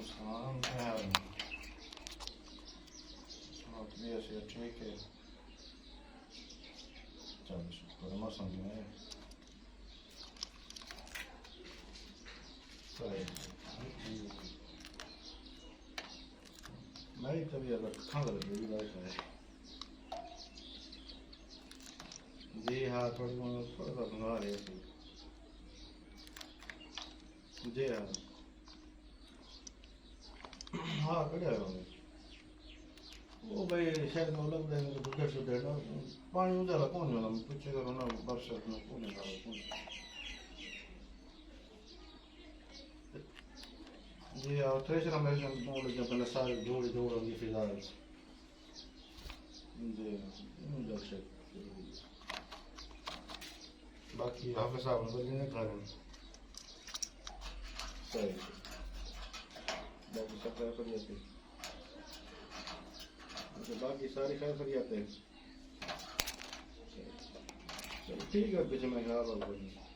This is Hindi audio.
सलाम क्या हाल है? तबीयत से ठीक है। चल शुक्र है मौसम में है। सही। मेरी तबीयत खंघ लगी हुई है। जी हाँ थोड़ा सा बीमार है ऐसे। जी हाँ हाँ कड़े होंगे वो भाई शायद मैं लग रहा है तो बुढ़े शुद्धे ना पानी उजाला कौन होला पूछे करो ना बरसात में कौन है कौन। जी हाँ थ्रेशर हम ऐसे बोल जब पहले सारे जोड़ होंगे फिलहाल जी मुझे अच्छा बाकी हाफिज साहब ने बोले नहीं खा रहे सही बाकी सब खैर खैरियत है बाकी सारी खैर खैरियत है चलो ठीक है पीछे मैं ख्याल रखूँगा।